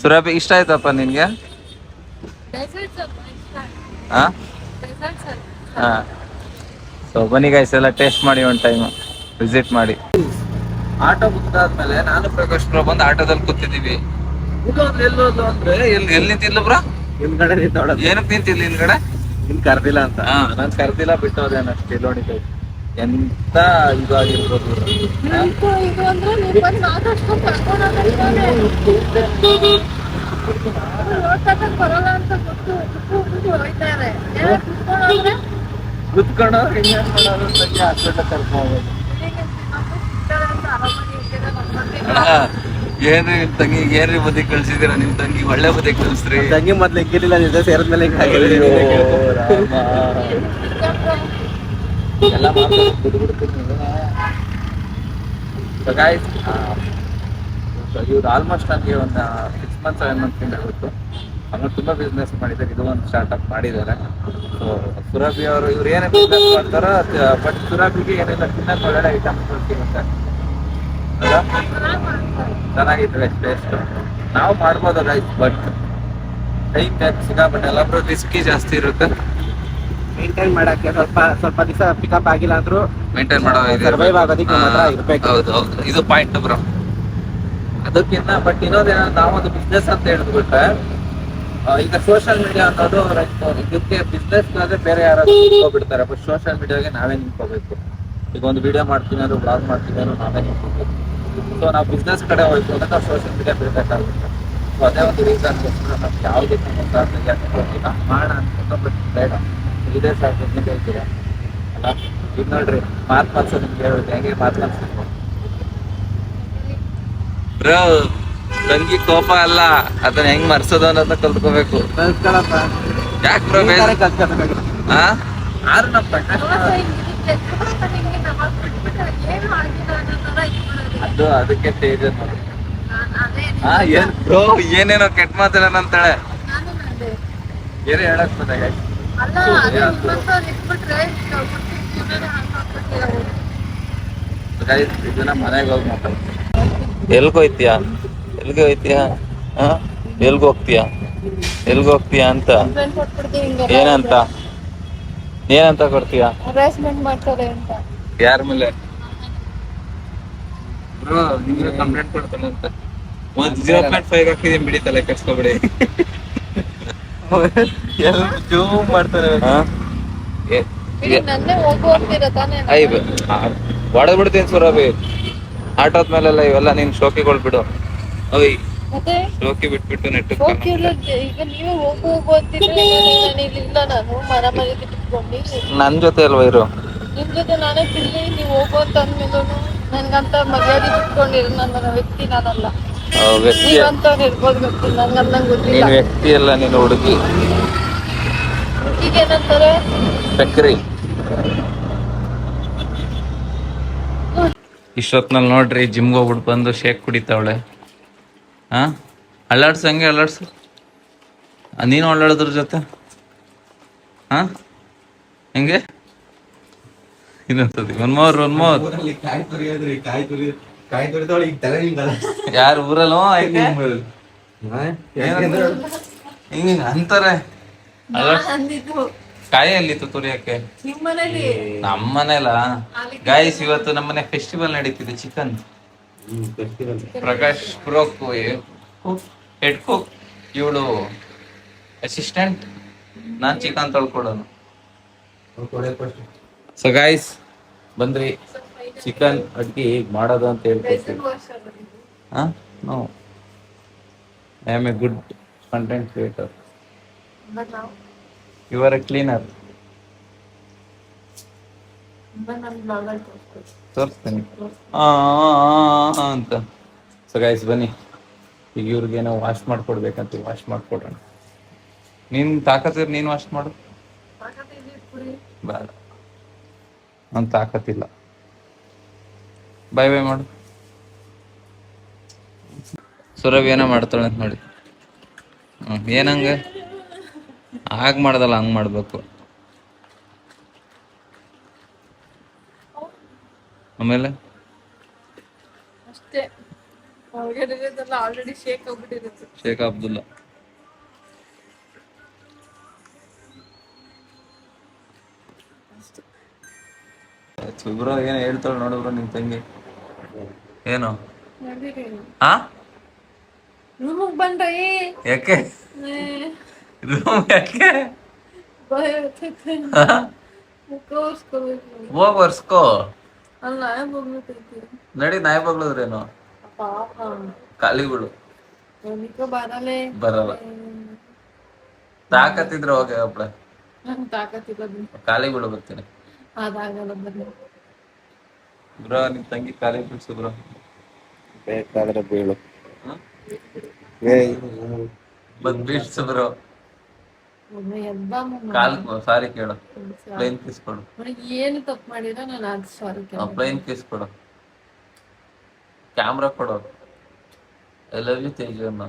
ಸುರಭಿ ಇಷ್ಟ ಆಯ್ತಪ್ಪ ನಿನಗೆ? ಹಾಂ ಹಾ ಸೊ ಬನ್ನಿ ಗೈಸ್ ಎಲ್ಲ ಟೇಸ್ಟ್ ಮಾಡಿ ಒಂದು ಟೈಮ್ ವಿಸಿಟ್ ಮಾಡಿ. ಆಟೋ ಮುಗ್ದಾದ್ಮೇಲೆ ನಾನು ಪ್ರಕಾಶ್ ಬ್ರೋ ಬಂದು ಆಟೋದಲ್ಲಿ ಕೂತಿದ್ದೀವಿ. ಎಲ್ಲೋದು ಅಂದ್ರೆ ಎಲ್ಲಿ ನಿಂತಿಲ್ಲ ಬ್ರೋ?
ಹಿಂದ್ಗಡೆ ನಿಂತೋಳೋದು.
ಏನಕ್ಕೆ ನಿಂತಿಲ್ಲ ಹಿಂದ್ಗಡೆ?
ನಿನ್ ಕರ್ದಿಲ್ಲ ಅಂತ.
ಹಾ ನಾನು ಕರ್ದಿಲ್ಲ ಬಿಟ್ಟೋದೇನು ಅಷ್ಟೇ. ಇಲ್ಲಿ ನೋಡಿ guys, ಎಂತ ಇದಾಗಿರ್ಬೋದು.
ಇದು ಅಂದ್ರೆ ನೀವು ಬಂದು ಮಾತಾಡ್ಸ್ಕೊಂಡು ಬರೋಲ್ಲ ಅಂತ ಗೊತ್ತು ಹೋಗ್ತಾರೆ.
ಕುತ್ಕೊಂಡವ್ರು ಇನ್ನೇನ್ ಮಾಡೋದು ಸಂಜೆ ಹಾಸ್ಪಿಟ್ಲ್ ಕರ್ಕೊಂಡು ಏನ್ರಿ ನಿಮ್ ತಂಗಿ ಏನ್ರಿ ಬುದ್ಧಿ ಕಳ್ಸಿದೀರ? ನಿಮ್ ತಂಗಿ ಒಳ್ಳೆ ಬುದ್ಧಿ ಕಳ್ಸ್ರಿ.
ತಂಗಿ ಮೊದ್ಲು ಎಗ್ಗಿರ್ಲಿಲ್ಲ, ನಿಜ ಸೇರಿದ್ಮೇಲೆ ಹಿಂಗ್ ಆಗಿದೆ.
ಎಲ್ಲ ಇವ್ರು ಆಲ್ಮೋಸ್ಟ್ ನನಗೆ ಒಂದು 6 months 7 months ಗೊತ್ತು. ಅವ್ರು ತುಂಬಾ ಬಿಸ್ನೆಸ್ ಮಾಡಿದ್ದಾರೆ. ಇದು ಒಂದು ಸ್ಟಾರ್ಟ್ಅಪ್ ಮಾಡಿದ್ದಾರೆ. ಸೊ ಸುರಭಿ ಅವರು ಇವ್ರು ಏನೇ ಬಿಸ್ನೆಸ್ ಮಾಡ್ತಾರೋ ಬಟ್ ಸುರಭಿಗೆ ಏನೆಲ್ಲ ತಿನ್ನಕ್ಕೆ ಒಳ್ಳೆ ಐಟಮ್ಸ್ ಸಿಗುತ್ತೆ. ಚೆನ್ನಾಗಿತ್ತು ಟೇಸ್ಟ್. ನಾವು ಮಾಡ್ಬೋದು ಗೈಸ್, ಬಟ್ ಟೈಮ್ ಸಿಕ್ಕಾಪಟ್ಟೆ ಎಲ್ಲರೂ ರಿಸ್ಕಿ ಜಾಸ್ತಿ ಇರುತ್ತೆ.
ಮೇಂಟೈನ್ ಮಾಡಕ್ಕೆ ಸ್ವಲ್ಪ ದಿವಸ ಪಿಕಪ್ ಆಗಿಲ್ಲ ಅಂದ್ರೂ
ಮೇಂಟೈನ್ ಮಾಡೋ
ಸರ್ವೈವ್ ಆಗೋದಕ್ಕೆ ಮಾತ್ರ ಇರ್ಬೇಕು.
ಹೌದು ಹೌದು, ಇದು ಪಾಯಿಂಟ್ ಬ್ರೋ. ಅದಕ್ಕಿಂತ ಬಟ್ ಇನ್ನೊಂದೇನ, ನಾವೊಂದು ಬಿಸ್ನೆಸ್ ಅಂತ ಹೇಳಿದ್ಬಿಟ್ರೆ ಈಗ ಸೋಷಿಯಲ್ ಮೀಡಿಯಾ ಅನ್ನೋದು ಇದಕ್ಕೆ ಬಿಸ್ನೆಸ್ ಆದ್ರೆ ಬೇರೆ ಯಾರಾದ್ರೂ ನಿಂತ್ಕೊಬಿಡ್ತಾರೆ. ಬಟ್ ಸೋಷಿಯಲ್ ಮೀಡಿಯಾಗೆ ನಾವೇ ನಿಂತ್ಕೋಬೇಕು. ಈಗ ಒಂದು ವಿಡಿಯೋ ಮಾಡ್ತೀನಿ ಅಂದ್ರೆ ಬ್ಲಾಗ್ ಮಾಡ್ತೀನಿ ಅಂದ್ರೆ ನಾವೇ ನಿಂತ್ಕೋಬೇಕು. ಸೊ ನಾವು ಬಿಸ್ನೆಸ್ ಕಡೆ ಹೋಯ್ತು ಅಂದ್ರೆ ನಾವು ಸೋಷಿಯಲ್ ಮೀಡಿಯಾ ಬಿಡಬೇಕಾಗುತ್ತೆ. ಸೊ ಅದೇ ಒಂದು ರೀಸನ್ಗೋಸ್ಕರ ನಮ್ಗೆ ಯಾವುದಕ್ಕೆ ಮಾಡ ಅನ್ಕೊಂಡು ಬಟ್ ಬೇಡ, ಇದೇ ಸಾಕು ನಿಮ್ಗೆ ಹೇಳ್ತೀರಾ ಅಲ್ಲ. ಈಗ ನೋಡ್ರಿ ಮಾತು ಮಾತ್ಸೋ ನಿಮ್ಗೆ ಹೇಳುತ್ತೆ ಹೆಂಗೆ ಮಾತು ಮಾತ್ಸಬೇಕು ಬ್ರೋ. ತಂಗಿ ಕೋಪ ಅಲ್ಲ, ಅದನ್ನ ಹೆಂಗ್ ಮರ್ಸೋದು ಅನ್ನೋದನ್ನ ಕಲ್ತ್ಕೋಬೇಕು. ಯಾಕೆ ಬ್ರೋ ಹಾ ಯಾರು ನಮ್ಮ ಅದು ಅದಕ್ಕೆ ತೇಜ ಹಾ ಏನ್ ಬ್ರೋ ಏನೇನೋ ಕೆಟ್ಟ ಮಾತೆಲ್ಲ ಅಂತಾಳೆ. ಏನೇ ಹೇಳಕ್ ಬಂದಾಗ ಇದನ್ನ ಮನೆಗೆ ಹೋಗಿ ಮಾತಾಡ್ತೀನಿ. ಎಲ್ಗೋಯ್ತೀಯಾ ಎಲ್ಗೆ ಹೋಯ್ತೀಯಾ? ಹಾ ಎಲ್ಗೋಗ್ತೀಯಾ ಎಲ್ಗೋಗ್ತೀಯಾ ಅಂತ ಏನಂತ ಏನಂತ ಕೊಡ್ತೀಯಾ?
ಹರಾಸ್ಮೆಂಟ್ ಮಾಡ್ತಾರೆ ಅಂತ.
ಯಾರ ಮೇಲೆ ಬ್ರೋ? ನಿಮ್ಗೆ ಕಂಪ್ಲೇಂಟ್ ಕೊಡ್ತಾನೆ ಅಂತ 0.5 ಹಾಕಿದೀನಿ ಬಿಡಿ, ತಲೆ ಕೆಡ್ಸ್ಕೊಬಿಡಿ. ಜೂಮ್ ಮಾಡ್ತಾರೆ.
ನನ್ನೇ ಹೋಗು ಹೋಗ್ತೀರ ತಾನೇ?
ಹೊಡೆದ್ ಬಿಡ್ತೀನಿ ಸುರಭಿ. ಆಟೋದ ಮೇಲೆಲ್ಲ ಇವೆಲ್ಲ ನೀನ್ ಶೋಕಿಗಳು ಬಿಡು. ಓಯ್
ಮತ್ತೆ
ಶೋಕಿ ಬಿಟ್ಬಿಟ್ಟು ನೆಟ್ಟು
ಈಗ ನೀವೇ ಹೋಗು ಹೋಗು ಅಂತಿದ್ರೆ ಇಲ್ಲ, ನಾನು ಮರ ಬಿಟ್ಕೊಂಡು
ನನ್ ಜೊತೆ ಅಲ್ವಾ ಇರು.
ನಿಮ್ ಜೊತೆ ನಾನೇ ತಿರ್ಲಿ, ನೀವು ಹೋಗು ಅಂತ ಅಂದ್ಮೇಲೂ ನನ್ಗಂತ ಮರ್ಯಾದೆ ಬಿಟ್ಕೊಂಡಿರು. ನನ್ನ ವ್ಯಕ್ತಿ ನಾನಲ್ಲ.
ವ್ಯಕ್ತಿ
ನೀವಂತವ್ರು ಇರ್ಬೋದು ಗೊತ್ತಿಲ್ಲ, ನಂಗೆ ಗೊತ್ತಿಲ್ಲ.
ನೀನ್ ವ್ಯಕ್ತಿ ಅಲ್ಲ, ನೀನು ಹುಡುಗಿ.
ಈಗ ಏನಂತಾರೆ?
ಸಕ್ರಿ. ಇಷ್ಟೊತ್ನಲ್ಲಿ ನೋಡ್ರಿ ಜಿಮ್ಗೆ ಹೋಗ್ಬಿಟ್ಟು ಬಂದು ಶೇಕ್ ಕುಡಿತಾವಳೆ. ಹಾ ಅಲ್ಲಾಡ್ಸು, ಹಂಗೆ ಅಲ್ಲಾಡ್ಸು. ನೀನು ಅಲ್ಲಾಡೋದ್ರ ಜೊತೆ ಹಾ ಹೆಂಗೆ ಇನ್ನೊಂದ್ಸತಿ ಒನ್ ಮೋರ್ ಯಾರು ಊರಲ್ಲೋ ಹಿಂಗ ಅಂತಾರೆ. ಕಾಯಿ ಅಲ್ಲಿತ್ತು ತುರಿಯಕ್ಕೆ ನಮ್ಮನೇಲ. ಗಾಯ್ಸ್ ಇವತ್ತು ನಮ್ಮನೆ ಫೆಸ್ಟಿವಲ್ ನಡೀತಿದೆ. Chicken Prakash bro head cook, ಇವಳು ಅಸಿಸ್ಟೆಂಟ್, ನಾನ್ ಚಿಕನ್ ತೊಳ್ಕೊಡೋನು. ಸೊ ಗಾಯ್ಸ್ ಬಂದ್ರಿ, ಚಿಕನ್ ಅಡ್ಗೆ ಹೇಗ್ ಮಾಡೋದು ಅಂತ ಹೇಳ್ಕೊಡ್ತೀವಿ. No, I am a good content creator. You are a cleaner. ತೋರಿಸ್ತೀನಿ ಅಂತ. ಸೊ ಗೈಸ್ ಬನ್ನಿ, ಈಗ ಇವ್ರಿಗೇನೋ ವಾಶ್ ಮಾಡ್ಕೊಡ್ಬೇಕಂತ ವಾಶ್ ಮಾಡ್ಕೊಡೋಣ. ನೀನ್ ತಾಕತ್ತಿರ್ ನೀನ್ ವಾಶ್ ಮಾಡು. ಬೇಡ, ನನ್ ತಾಕತ್ತಿಲ್ಲ. ಬಾಯ್ ಬಾಯ್ ಮಾಡು. ಸುರಭಿ ಏನೋ ಮಾಡ್ತಾಳೆ ಅಂತ ನೋಡಿ. ಏನಂಗ ಹಾಗೆ ಮಾಡ್ದಲ್ಲ, ಹಂಗೆ ಮಾಡ್ಬೇಕು. ಆಮೇಲೆ
ಅಷ್ಟೇ, ಆಲ್ರೆಡಿ ಶೇಕ್ ಆಗ್ಬಿಟ್ಟಿರುತ್ತೆ.
ಶೇಖ್ ಅಬ್ದುಲ್ಲಾ ಬ್ರೋ ಏನೋ ಹೇಳ್ತಾಳೆ ನೋಡು ಬ್ರೋ ನಿಮ್ ತಂಗಿ. ಏನು
ನಡೀರಿ
ಹಾ
ರೂಮಿಗೆ ಬಂದ್ರಿ.
ಯಾಕೆ ರೂಮ್ ಯಾಕೆ
ಭಯ ಆಗ್ತೈತೆ. ಮುಖ ಒರ್ಸ್ಕೋಬೇಕು.
ಹೋಗ್ ಒರ್ಸ್ಕೋ.
ಅಲ್ಲ ಹೋಗ್ಬಿಟ್ಟೈತಿ.
ನಡಿ ನಾಯಿ ಬಗ್ಳದ್ರೇನು
ಪಾಪ
ಖಾಲಿಗಳು
ಅವನಿಗೆ ಬರಲೇ
ಬರಲ್ಲ. ತಾಕತ್ತಿದ್ರೆ ಹೋಗಿ ಒಬ್ಳೆ
ನನ್ ತಾಕತ್ತಿಲ್ಲ
ಖಾಲಿಗಳು ಬರ್ತೀನಿ.
ಅದಾಗಲ್ಲ ಬನ್ನಿ.
ಬ್ರೋ ನಿಮ್ ತಂಗಿ ಖಾಲಿ ಬಿಡ್ಸು ಬ್ರೋ.
ಬೇಕಾದ್ರೆ ಬೀಳು.
ಬಂದ್ ಬೀಳ್ಸು ಬ್ರೋ.
ಒಮ್ಮೆ ಎದ್ದ
ಕಾಲ್ ಸಾರಿ ಕೇಳು. ಪ್ಲೇನ್ ಕಿಸ್ ಕೊಡು.
ಏನು ತಪ್ಪು ಮಾಡಿಲ್ಲ ನಾನು ಅದು ಸಾರಿ
ಪ್ಲೇನ್ ಕಿಸ್ ಕೊಡು. ಕ್ಯಾಮ್ರಾ ಕೊಡು. ಐ ಲವ್ ಯು ತೇಜು ಅನ್ನ.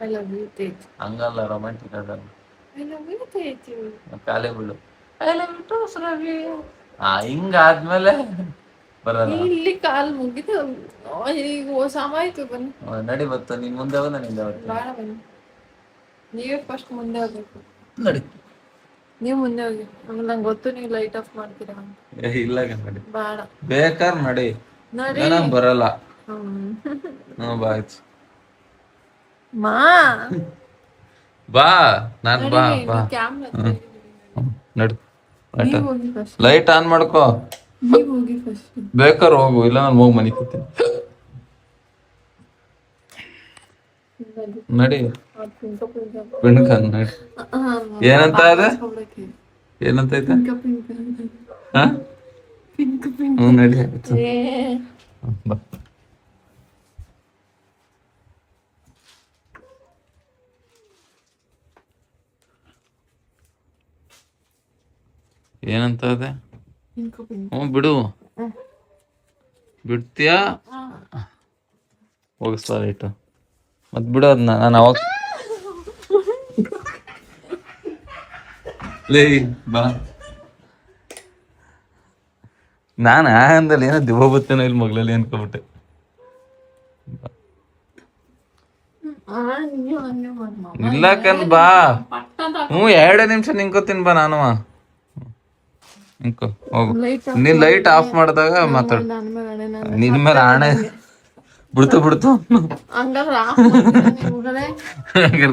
I love you Tej.
ಹಂಗಲ್ಲ ರೊಮ್ಯಾಂಟಿಕ್ ಆಗಲ್ಲ.
I love you Tej.
ಕಾಲೇ ಬಿಡು. I love you too Ravi. ಹಿಂಗಾದ್ಮೇಲೆ ಬರಲ್ಲ.
ಇಲ್ಲಿ ಕಾಲ್ ಮುಗಿದು ಈಗ ಸಮಾಯ್ತು ಬನ್ನಿ.
ನಡಿ ಬತ್ತ ನೀನ್ ಮುಂದೆ ಹೋದ ನಿಂದೆ
ಬೇಡ ಬನ್ನಿ. ನೀವೇ ಫಸ್ಟ್ ಮುಂದೆ ಹೋಗ್ಬೇಕು.
ನಡಿ.
ನೀವು ಮುಂದೆ ಹೋಗಿ. ಆಮೇಲೆ ನಂಗೆ ಗೊತ್ತು ನೀವು ಲೈಟ್ ಆಫ್ ಮಾಡ್ತೀರಾ ಅಂತ.
ಇಲ್ಲ ನಡಿ.
ಬೇಡ
ಬೇಕಾರ್ ನಡಿ.
ನಡಿ.
ಬರಲ್ಲ. ಬಾಯ್ತು
ಮಾ
ಬಾ ನಾನ್ ಬಾ ಬಾ
ಕ್ಯಾಮ್ರಾ
ನಡಿ.
ನೀವು ಹೋಗಿ ಫಸ್ಟ್.
ಲೈಟ್ ಆನ್ ಮಾಡ್ಕೋ.
ನೀವು ಹೋಗಿ ಫಸ್ಟ್.
ಬೇಕಾರ್ ಹೋಗು ಇಲ್ಲ ನಾನು ಹೋಗಿ ಮನೆ ಕೂತೀನಿ. ನಡಿ ಪಿಣ್ಕ ನಡಿ. ಏನಂತ ಇದೆ ಏನಂತ ಐತೆ ಹಾ ನಡಿ ಆಯ್ತು. ಬಾ ಏನಂತ ಇದೆ. ಬಿಡು ಬಿಡ್ತೀಯಾ ಹೋಗಿಸ್ಲಾ ಲೈಟು ಮತ್ ಬಿಡು ಅದನ್ನ ನಾನು ಅವಾಗ ಲೇ ಬಾ ನಾನು ಅಂದಲ್ಲಿ ಏನೋ ದಿವ ಬತ್ತೇನೋ ಇಲ್ಲಿ ಮಗ್ಳಲ್ಲಿ ಅನ್ಕೊಬಿಟ್ಟೆ. ಇಲ್ಲ ಕಣ್ ಬಾ. 2 ನಿಮಿಷ ನಿಂಕೋತೀನಿ ಬಾ ನಾನು. ನಿಂಕೋ ಹೋಗು. ನೀನ್ ಲೈಟ್ ಆಫ್ ಮಾಡಿದಾಗ ಮಾತಾಡು. ನಿನ್ ಮೇಲೆ ಆಣೆ ಬಿಡ್ತು ಹಂಗಾರೆ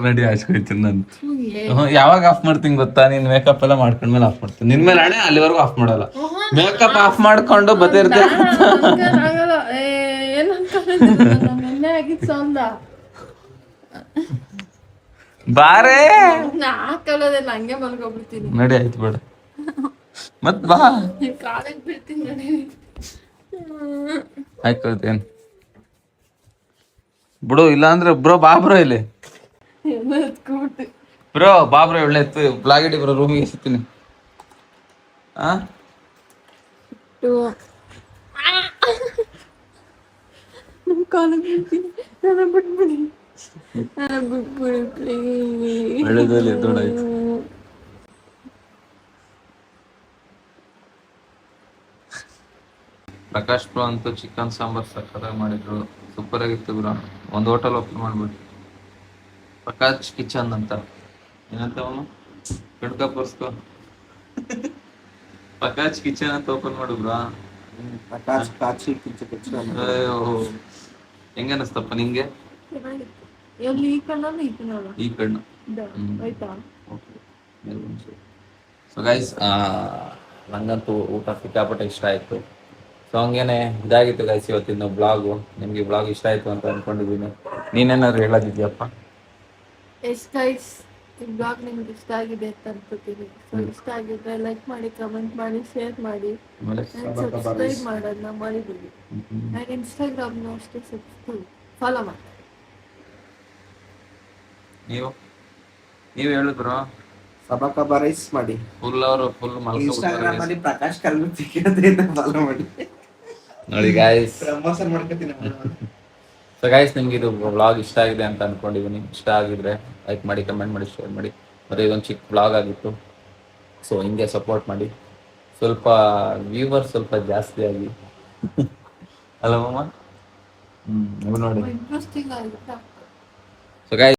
ನಡಿ ಆಚ್ಕೊಯ್ತೀನಿ ನಾನು. ಯಾವಾಗ ಆಫ್ ಮಾಡ್ತೀನಿ ಗೊತ್ತಾ, ನೀನ್ ಮೇಕಪ್ ಎಲ್ಲ ಮಾಡ್ಕೊಂಡ್ಮೇಲೆ ಆಫ್ ಮಾಡ್ತೀನಿ. ನಿನ್ ಮೇಲೆ ಆಣೆ ಅಲ್ಲಿವರೆಗೂ ಆಫ್ ಮಾಡಲ್ಲ. ಮೇಕಪ್ ಆಫ್ ಮಾಡ್ಕೊಂಡು ಬತ್ತಿರ್ತೀಯ. ಬಾರೇ
ಹಂಗೆ ಮಲ್ಕೊಬಿಡ್ತೀನಿ.
ನಡಿ ಆಯ್ತು ಬೇಡ ಮತ್ ಬಾ
ಕಾಲೇಜ್ ಬಿಡ್ತೀನಿ ನಡಿ.
ಆಯ್ತೇನ್ ಬಿಡು. ಇಲ್ಲ ಅಂದ್ರೆ ಬ್ರೋ ಬಾ ಬ್ರೋ ಇಲ್ಲಿ ಬ್ರೋ ಬಾ ಬ್ರೋ ಒಳ್ಳೆ ಬ್ಲಾಗ್ ಇಡಿ ಬ್ರೋ ರೂಮಿಗೆ ಎಸಿತೀನಿ. ಪ್ರಕಾಶ್ ಬ್ರೋ ಅಂತೂ ಚಿಕನ್ ಸಾಂಬಾರ್ ಸಕ್ಕತ್ತಾಗಿ ಮಾಡಿದ್ರು. ಸೂಪರ್ ಆಗಿತ್ತು ಬ್ರೋ. ಒಂದು ಹೋಟೆಲ್ ಓಪನ್ ಮಾಡ್ಬಿಟ್ಟು ಪ್ರಕಾಶ್ ಕಿಚನ್ ಅಂತ. ಏನಂತ ಅವನು ಕಣ್ಕಪ್ಪರ್ಸ್ಕೊ ಪ್ರಕಾಶ್ ಕಿಚನ್ ಅಂತ ಓಪನ್ ಮಾಡು ಬ್ರೋ. ಹೆಂಗ ಅನಿಸ್ತಪ್ಪ ನಿಂಗೆ? ಈ ಕಣ್ಣು ಸೊ ಗೈಸ್ ನಂಗಂತೂ ಊಟ ಸಿಕ್ಕಾಪಟ್ಟೆ ಇಷ್ಟ ಆಯ್ತು. ಸೊ ಹಂಗೇನೆ ಇದಾಗಿತ್ತು ಗೈಸ್ ಇವತ್ತಿನ ಬ್ಲಾಗು. ನಿಮ್ಗೆ ಬ್ಲಾಗ್ ಇಷ್ಟ ಆಯ್ತು ಅಂತ ಅನ್ಕೊಂಡಿದ್ದೀನಿ. ನೀನೇನಾದ್ರು ಹೇಳೋದಿದ್ಯಪ್ಪ?
ಎಸ್ ಗೈಸ್, ಈ ಬ್ಲಾಗ್ ನಿಮ್ಗೆ ಇಷ್ಟ ಆಗಿದೆ ಅಂತ ಅನ್ಕೋತೀನಿ. ಸೊ ಇಷ್ಟ ಆಗಿದ್ರೆ ಲೈಕ್ ಮಾಡಿ, ಕಮೆಂಟ್ ಮಾಡಿ, ಶೇರ್ ಮಾಡಿ, ಸಬ್ಸ್ಕ್ರೈಬ್ ಮಾಡೋದನ್ನ ಮರಿಬೇಡಿ. ಆ್ಯಂಡ್ ಇನ್ಸ್ಟಾಗ್ರಾಮ್ನ ಅಷ್ಟೇ ಫಾಲೋ ಮಾಡಿ. ನೀವು ಹೇಳಿದ್ರು
ಸಬಕ ಬರೈಸ್ ಮಾಡಿ
ಫುಲ್ ಅವರು ಫುಲ್
ಇನ್ಸ್ಟಾಗ್ರಾಮ್ ಅಲ್ಲಿ ಪ್ರಕಾಶ್ ಕಲ್ಮತಿ ಫಾಲೋ ಮಾಡಿ
ನೋಡಿ ಗೈಸ್.
ಪ್ರಮೋಷನ್ ಮಾಡ್ಕೊತೀನಿ.
ಸೊ ಗೈಸ್, ನಿಮ್ಗೆ ಇದು ವ್ಲಾಗ್ ಇಷ್ಟ ಆಗಿದೆ ಅಂತ ಅನ್ಕೊಂಡಿದ್ದೀನಿ. ಇಷ್ಟ ಆಗಿದ್ರೆ ಲೈಕ್ ಮಾಡಿ, ಕಮೆಂಟ್ ಮಾಡಿ, ಶೇರ್ ಮಾಡಿ. ಮತ್ತು ಇದೊಂದು ಚಿಕ್ಕ ವ್ಲಾಗ್ ಆಗಿತ್ತು. ಸೊ ಹಿಂಗೆ ಸಪೋರ್ಟ್ ಮಾಡಿ. ಸ್ವಲ್ಪ ವ್ಯೂವರ್ಸ್ ಸ್ವಲ್ಪ ಜಾಸ್ತಿ ಆಗಿ ಅಲ್ಲ ಮಮ್ಮ. ನೋಡಿ.
ಇಂಟ್ರೆಸ್ಟಿಂಗ್ ಆಗುತ್ತಾ?
So guys